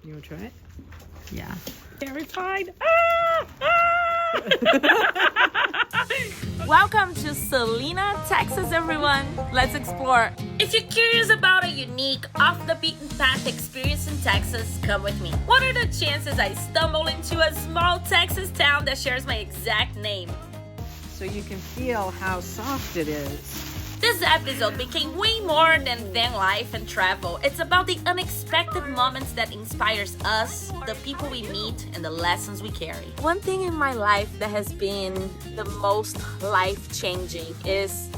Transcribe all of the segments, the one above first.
You want to try it? Yeah. Terrified. Welcome to Celina, Texas, everyone. Let's explore. If you're curious about a unique, off-the-beaten-path experience in Texas, come with me. What are the chances I stumble into a small Texas town that shares my exact name? So you can feel how soft it is. This episode became way more than van life and travel. It's about the unexpected moments that inspires us, the people we meet, and the lessons we carry. One thing in my life that has been the most life-changing is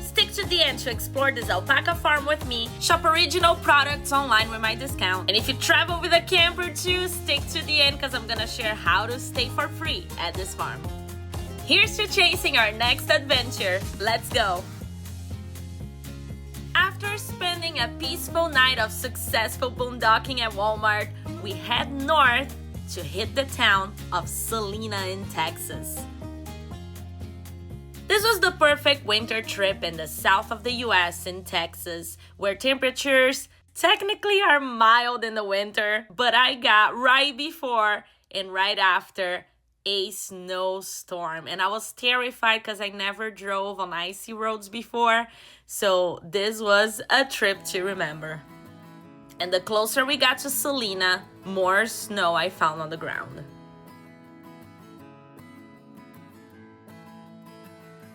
stick to the end to explore this Alpaca Farm with me, shop original products online with my discount, and if you travel with a camper too, stick to the end because I'm gonna share how to stay for free at this farm. Here's to chasing our next adventure. Let's go! After spending a peaceful night of successful boondocking at Walmart, we head north to hit the town of Celina in Texas. This was the perfect winter trip in the south of the US in Texas, where temperatures technically are mild in the winter, but I got right before and right after a snowstorm, and I was terrified because I never drove on icy roads before, so this was a trip to remember. And the closer we got to Celina, more snow I found on the ground.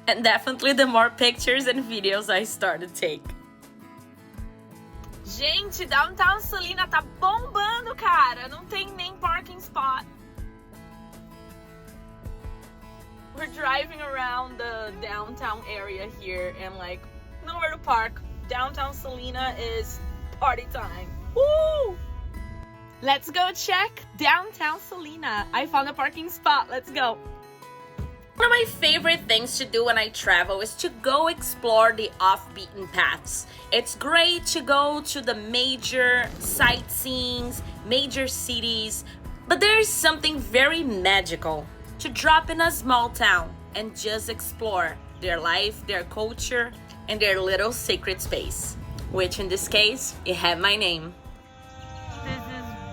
And definitely the more pictures and videos I started to take. Gente, downtown Celina tá bombando, cara. Não tem nem parking spot. We're driving around the downtown area here and like nowhere to park. Downtown Celina is party time. Woo! Let's go check downtown Celina. I found a parking spot. Let's go. One of my favorite things to do when I travel is to go explore the off-beaten paths. It's great to go to the major sightseeings, major cities, but there is something very magical to drop in a small town and just explore their life, their culture, and their little secret space, which in this case, it had my name. This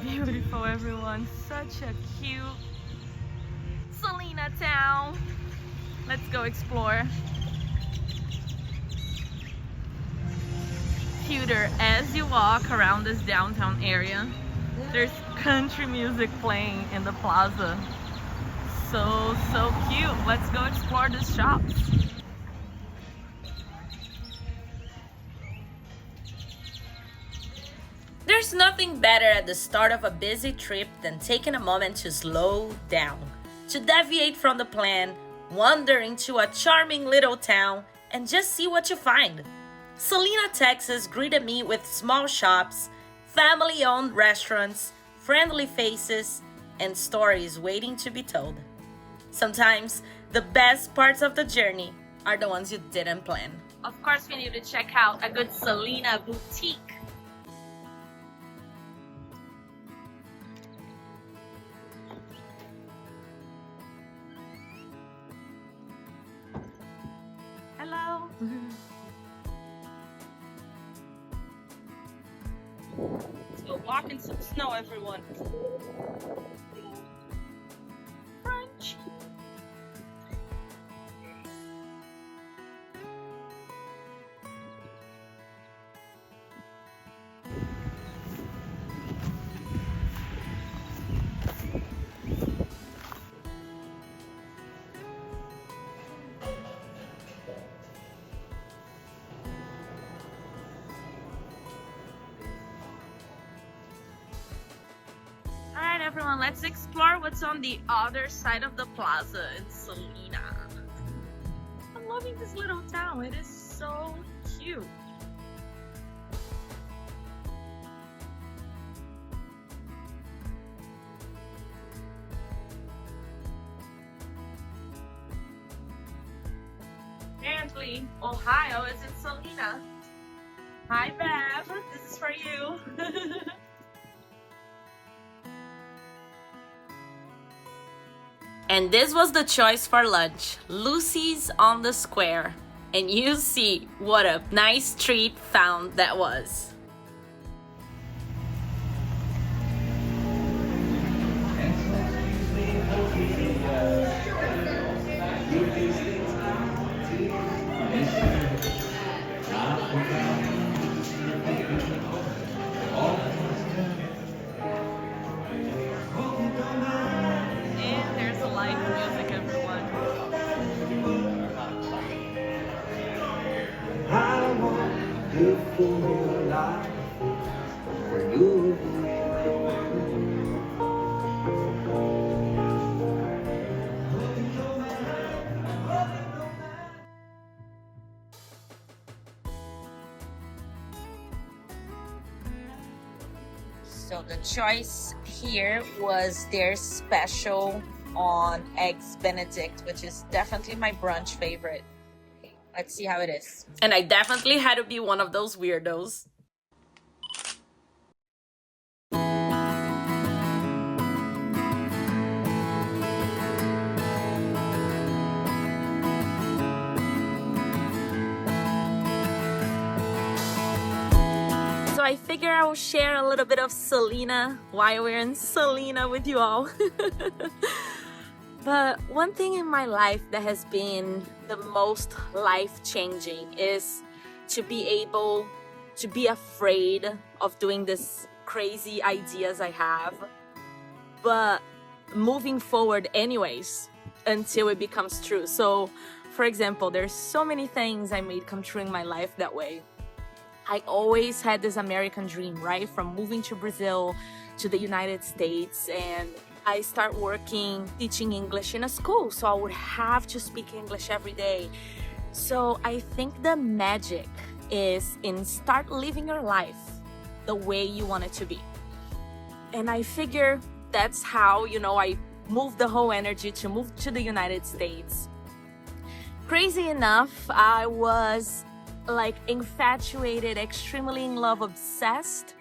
is beautiful, everyone. Such a cute Celina town. Let's go explore. Cuter as you walk around this downtown area. There's country music playing in the plaza. So cute. Let's go explore the shops. There's nothing better at the start of a busy trip than taking a moment to slow down, to deviate from the plan, wander into a charming little town, and just see what you find. Celina, Texas greeted me with small shops, family-owned restaurants, friendly faces, and stories waiting to be told. Sometimes, the best parts of the journey are the ones you didn't plan. Of course, we need to check out a good Celina boutique. Hello. Let's go walk in some snow, everyone. French. Alright everyone, let's explore what's on the other side of the plaza in Celina. I'm loving this little town, it is so cute. Apparently, Ohio is in Celina. Hi Bev, this is for you. And this was the choice for lunch, Lucy's on the Square. And you see what a nice treat found that was. choice here was their special on eggs Benedict, which is definitely my brunch favorite. Let's see how it is. And I definitely had to be one of those weirdos. So I figure I will share a little bit of Celina while we're in Celina with you all. But one thing in my life that has been the most life-changing is to be able to be afraid of doing these crazy ideas I have, but moving forward anyways until it becomes true. So, for example, there's so many things I made come true in my life that way. I always had this American dream, right? From moving to Brazil to the United States, and I start working teaching English in a school, so I would have to speak English every day. So I think the magic is in start living your life the way you want it to be. And I figure that's how, I moved the whole energy to move to the United States. Crazy enough, I was infatuated, extremely in love, obsessed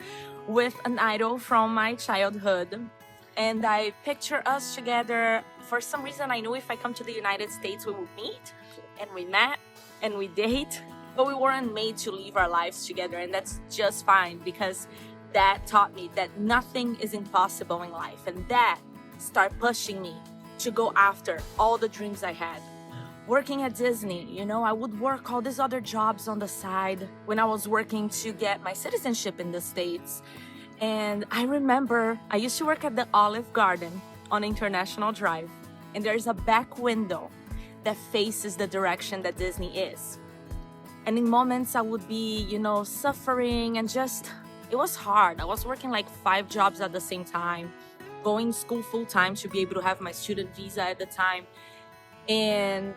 with an idol from my childhood. And I picture us together. For some reason, I knew if I come to the United States, we would meet. And we met and we date. But we weren't made to live our lives together. And that's just fine, because that taught me that nothing is impossible in life. And that started pushing me to go after all the dreams I had. Working at Disney, I would work all these other jobs on the side when I was working to get my citizenship in the States. And I remember I used to work at the Olive Garden on International Drive. And there's a back window that faces the direction that Disney is. And in moments I would be, suffering and it was hard. I was working 5 jobs at the same time, going to school full time to be able to have my student visa at the time. And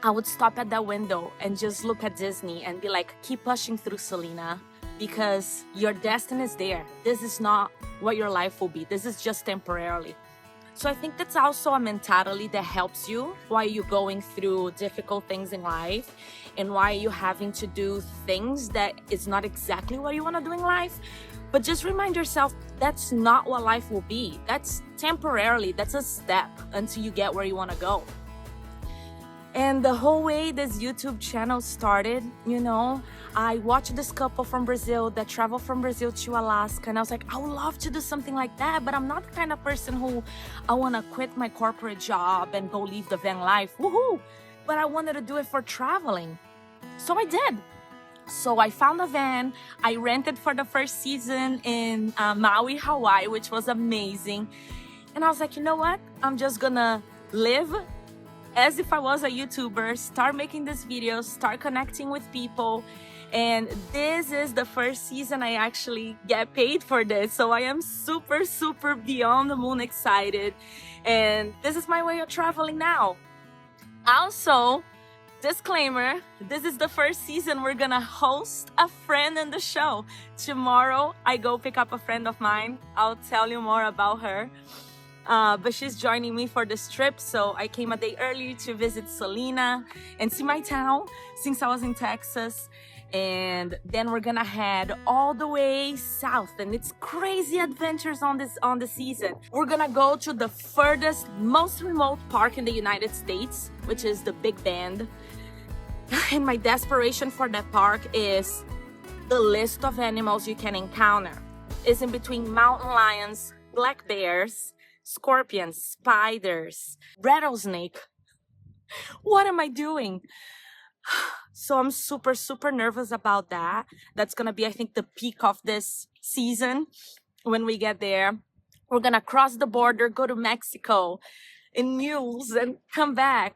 I would stop at that window and just look at Disney and be like, keep pushing through, Celina, because your destiny is there. This is not what your life will be. This is just temporarily. So I think that's also a mentality that helps you while you're going through difficult things in life and why you're having to do things that is not exactly what you want to do in life. But just remind yourself that's not what life will be. That's temporarily. That's a step until you get where you want to go. And the whole way this YouTube channel started, I watched this couple from Brazil that traveled from Brazil to Alaska. And I was like, I would love to do something like that, but I'm not the kind of person who I want to quit my corporate job and go live the van life. Woohoo! But I wanted to do it for traveling. So I did. So I found a van. I rented for the first season in Maui, Hawaii, which was amazing. And I was like, you know what? I'm just gonna live as if I was a YouTuber, start making these videos, start connecting with people. And this is the first season I actually get paid for this. So I am super, super beyond the moon excited. And this is my way of traveling now. Also, disclaimer, this is the first season we're gonna host a friend in the show. Tomorrow, I go pick up a friend of mine. I'll tell you more about her. But she's joining me for this trip, so I came a day early to visit Celina and see my town since I was in Texas. And then we're gonna head all the way south, and it's crazy adventures on the season. We're gonna go to the furthest, most remote park in the United States, which is the Big Bend. And my desperation for that park is the list of animals you can encounter is in between mountain lions, black bears, scorpions, spiders, rattlesnake. What am I doing? So I'm super, super nervous about that. That's gonna be, I think, the peak of this season. When we get there, we're gonna cross the border, go to Mexico in mules and come back.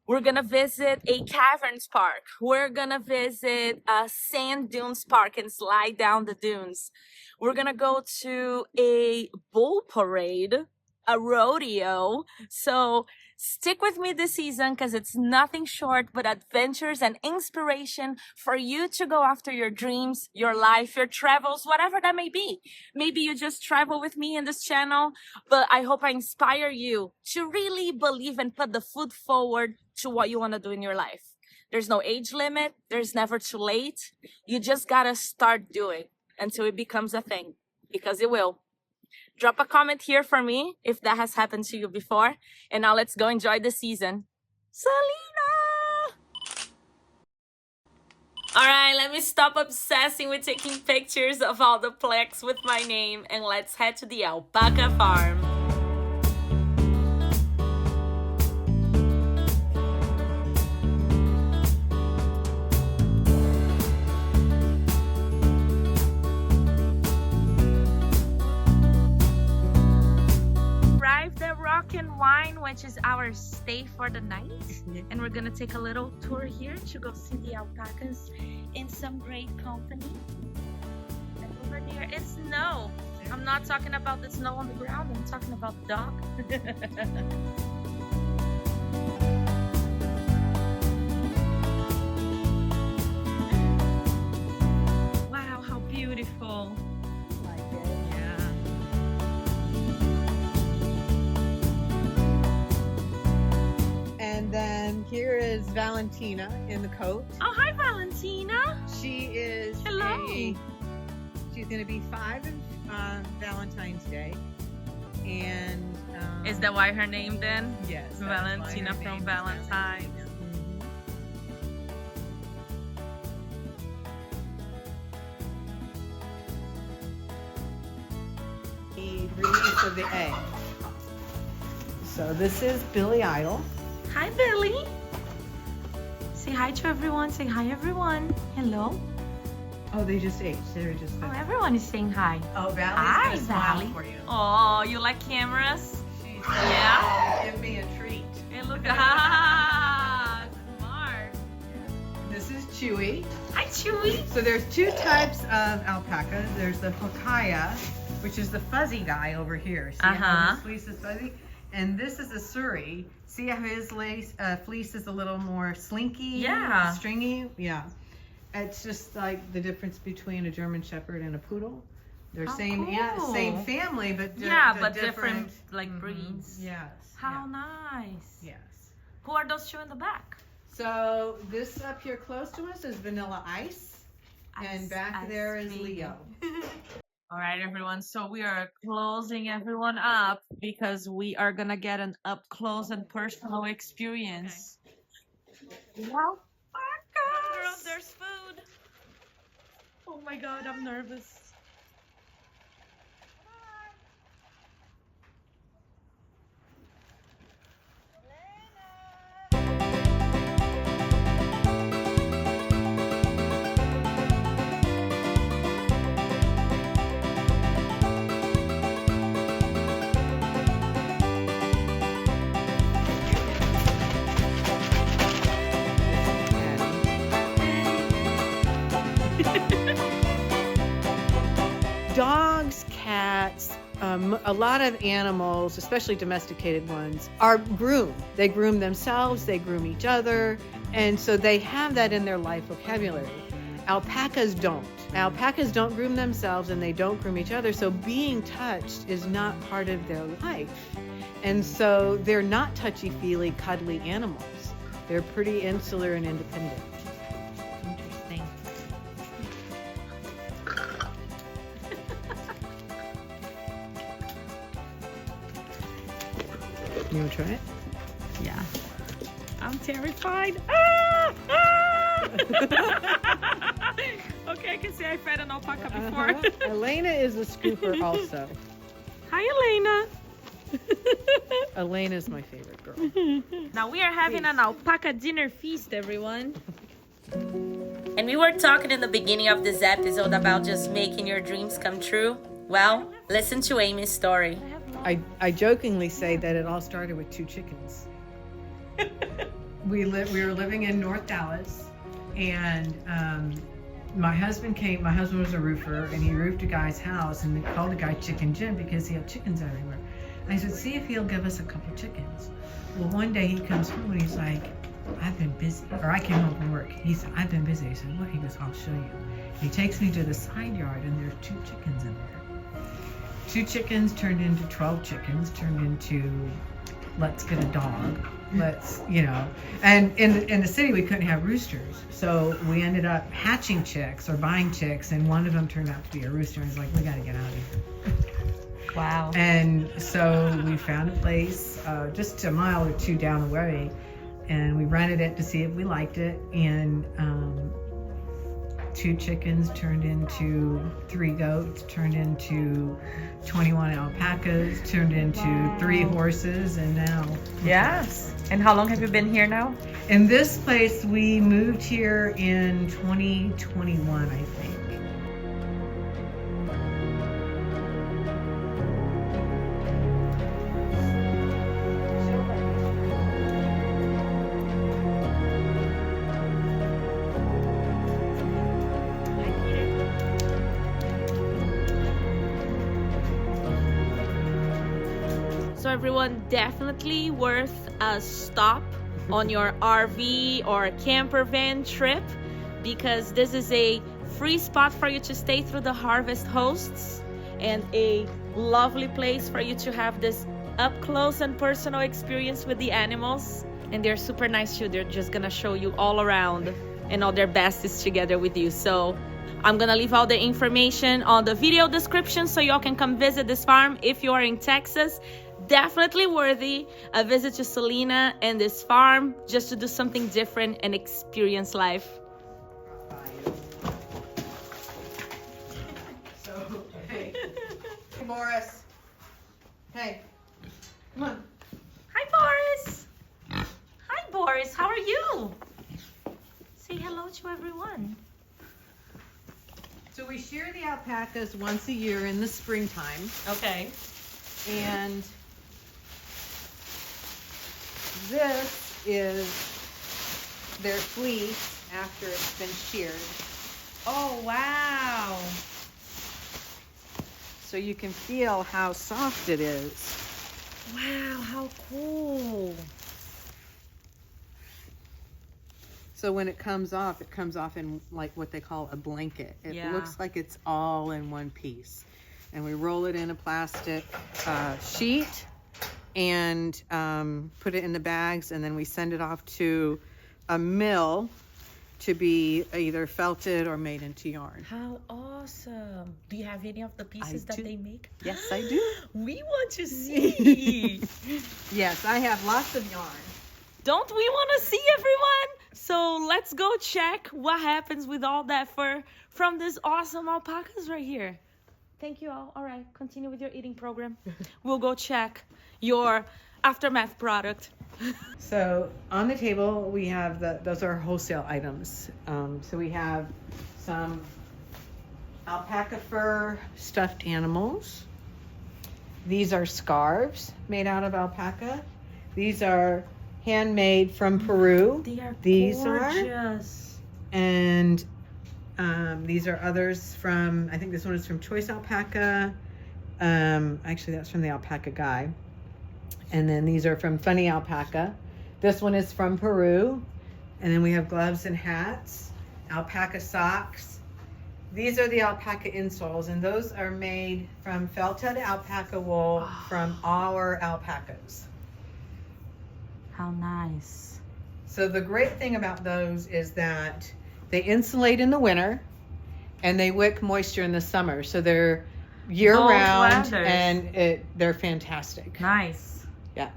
We're gonna visit a caverns park. We're gonna visit a sand dunes park and slide down the dunes. We're gonna go to a bull parade. a rodeo. So stick with me this season because it's nothing short but adventures and inspiration for you to go after your dreams, your life, your travels, whatever that may be. Maybe you just travel with me in this channel, but I hope I inspire you to really believe and put the foot forward to what you want to do in your life. There's no age limit. There's never too late. You just gotta start doing until it becomes a thing, because it will. Drop a comment here for me if that has happened to you before. And now let's go enjoy the season. Celina! All right, let me stop obsessing with taking pictures of all the plaques with my name and let's head to the Alpaca Farm. Wine, which is our stay for the night, and we're gonna take a little tour here to go see the alpacas in some great company. And over there is snow. I'm not talking about the snow on the ground, I'm talking about the dog. Wow, how beautiful. And then here is Valentina in the coat. Oh, hi, Valentina. She is Hello. She's going to be 5 on Valentine's Day. And is that why her name then? Yes. Valentina from Valentine. The release of the egg. So this is Billy Idol. Hi, Billy. Say hi to everyone. Say hi, everyone. Hello. Oh, they just ate. They were just. Oh, everyone is saying hi. Oh, Valley's Hi, gonna smile Valley. for you. Oh, you like cameras? She's Yeah. Give me a treat. Hey, look at smart. This is Chewy. Hi, Chewy. So there's 2 types of alpaca. There's the Hokaya, which is the fuzzy guy over here. See how his fleece is fuzzy? And this is a Surrey. See how his fleece is a little more slinky, stringy? Yeah. It's just like the difference between a German Shepherd and a Poodle. They're same family, but different like breeds. Yes. How nice. Yes. Who are those 2 in the back? So this up here close to us is Vanilla Ice, and back there is Leo. All right, everyone. So we are closing everyone up because we are gonna get an up close and personal experience. Okay. Wow. Girls, there's food. Oh my God, I'm nervous. Dogs, cats, a lot of animals, especially domesticated ones, are groomed. They groom themselves, they groom each other, and so they have that in their life vocabulary. Alpacas don't. Alpacas don't groom themselves and they don't groom each other, so being touched is not part of their life. And so they're not touchy-feely, cuddly animals. They're pretty insular and independent. Interesting. You want to try it? Yeah. I'm terrified. Ah! Ah! Okay, I can say I fed an alpaca before. Elena is a scooper also. Hi, Elena. Elena's my favorite girl. Now we are having an alpaca dinner feast, everyone. And we were talking in the beginning of this episode about just making your dreams come true. Well, listen to Amy's story. I jokingly say that it all started with 2 chickens. We were living in North Dallas, and my husband came. My husband was a roofer, and he roofed a guy's house, and they called the guy Chicken Jim because he had chickens everywhere. I said, see if he'll give us a couple chickens. Well, one day he comes home and he's like, I've been busy. Or I came home from work. He said, I've been busy. I said, what? He goes, I'll show you. He takes me to the side yard and there's 2 chickens in there. 2 chickens turned into 12 chickens, turned into let's get a dog. Let's, you know. And in the city we couldn't have roosters. So we ended up hatching chicks or buying chicks, and one of them turned out to be a rooster. And he's like, we got to get out of here. Wow. And so we found a place just a mile or 2 down the way, and we rented it to see if we liked it. And 2 chickens turned into 3 goats, turned into 21 alpacas, turned into 3 horses, and now. Yes. And how long have you been here now? In this place, we moved here in 2021, I think. So everyone, definitely worth a stop on your RV or camper van trip, because this is a free spot for you to stay through the harvest hosts and a lovely place for you to have this up close and personal experience with the animals. And they're super nice too. They're just gonna show you all around and all their besties together with you. So I'm gonna leave all the information on the video description so y'all can come visit this farm if you are in Texas. Definitely worthy a visit to Celina and this farm just to do something different and experience life. So, hey. Hey, Boris. Hey, come on. Hi, Boris. Hi, Boris. How are you? Say hello to everyone. So we shear the alpacas once a year in the springtime, Okay. and this is their fleece after it's been sheared. Oh, wow. So you can feel how soft it is. Wow, how cool. So when it comes off in like what they call a blanket. It looks like it's all in one piece. And we roll it in a plastic sheet and put it in the bags, and then we send it off to a mill to be either felted or made into yarn. How awesome. Do you have any of the pieces that they make? Yes, I do. We want to see. Yes, I have lots of yarn. Don't we want to see, everyone? So let's go check what happens with all that fur from these awesome alpacas right here. Thank you all. All right, continue with your eating program. We'll go check your aftermath product. So on the table we have those are wholesale items. So we have some alpaca fur stuffed animals. These are scarves made out of alpaca. These are handmade from Peru. They are These gorgeous. And these are others from, I think this one is from Choice Alpaca. Actually, that's from the Alpaca Guy. And then these are from Funny Alpaca. This one is from Peru. And then we have gloves and hats, alpaca socks. These are the alpaca insoles, and those are made from felted alpaca wool from our alpacas. How nice. So the great thing about those is that they insulate in the winter and they wick moisture in the summer. So they're year-round and they're fantastic. Nice. Yeah.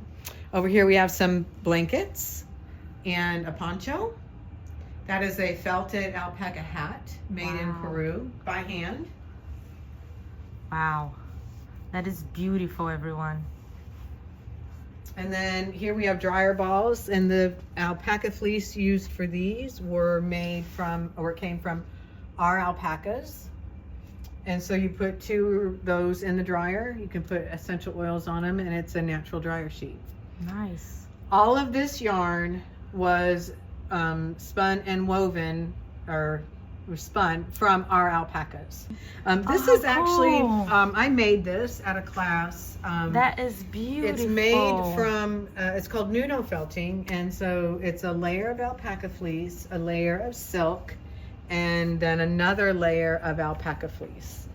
Over here we have some blankets and a poncho. That is a felted alpaca hat made in Peru by hand. Wow. That is beautiful, everyone. And then here we have dryer balls, and the alpaca fleece used for these were made from, or came from our alpacas. And so you put 2 of those in the dryer. You can put essential oils on them, and it's a natural dryer sheet. Nice. All of this yarn was spun and woven, or spun from our alpacas. This is actually, I made this at a class. That is beautiful. It's made from, it's called nudo felting, and so it's a layer of alpaca fleece, a layer of silk, and then another layer of alpaca fleece.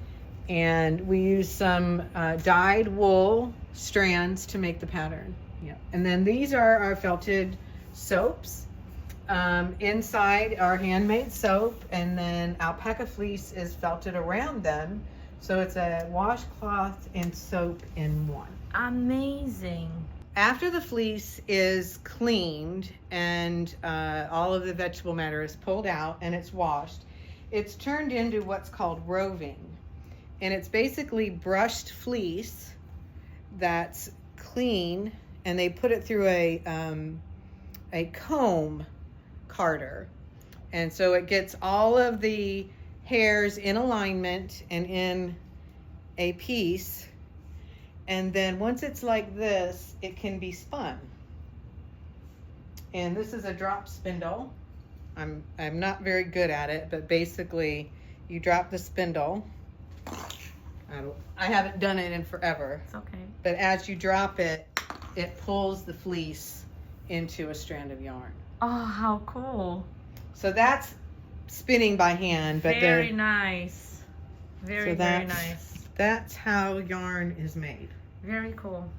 And we use some dyed wool strands to make the pattern. Yeah. And then these are our felted soaps. Inside our handmade soap, and then alpaca fleece is felted around them. So it's a washcloth and soap in one. Amazing. After the fleece is cleaned and all of the vegetable matter is pulled out and it's washed, it's turned into what's called roving. And it's basically brushed fleece that's clean, and they put it through a comb carder, and so it gets all of the hairs in alignment and in a piece, and then once it's like this, it can be spun. And this is a drop spindle. I'm not very good at it, but basically you drop the spindle. I haven't done it in forever. It's okay. But as you drop it, it pulls the fleece into a strand of yarn. Oh, how cool. So that's spinning by hand, but very nice. Very nice. That's how yarn is made. Very cool.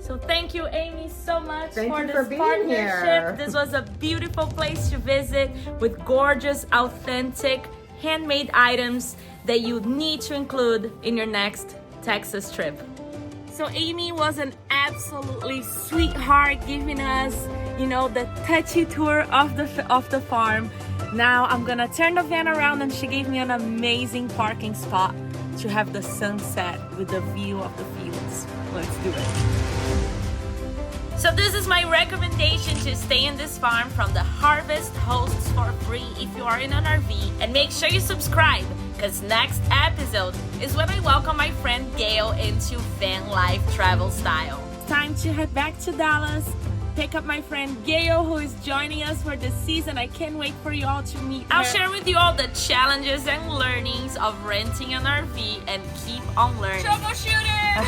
So thank you, Amy, so much for this being partnership. here. This was a beautiful place to visit with gorgeous, authentic, handmade items that you need to include in your next Texas trip. So Amy was an absolutely sweetheart, giving us, the touchy tour of the farm. Now I'm gonna turn the van around, and she gave me an amazing parking spot to have the sunset with the view of the fields. Let's do it. So this is my recommendation to stay in this farm from the harvest hosts for free if you are in an RV. And make sure you subscribe, because next episode is when I welcome my friend Gail into van life travel style. It's time to head back to Dallas, pick up my friend Gail, who is joining us for this season. I can't wait for you all to meet her. I'll share with you all the challenges and learnings of renting an RV and keep on learning. Troubleshooting!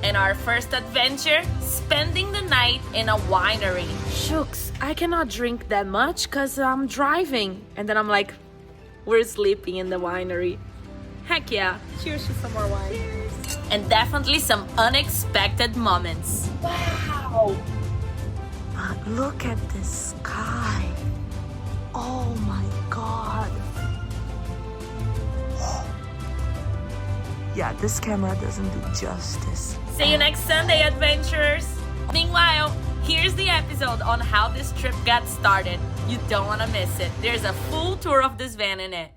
And our first adventure, spending the night in a winery. Shucks, I cannot drink that much because I'm driving. And then I'm like, we're sleeping in the winery. Heck yeah. Cheers to some more wine. Cheers. And definitely some unexpected moments. Wow. But look at the sky. Oh my God. Yeah, this camera doesn't do justice. See you next Sunday, adventurers. Meanwhile, here's the episode on how this trip got started. You don't want to miss it. There's a full tour of this van in it.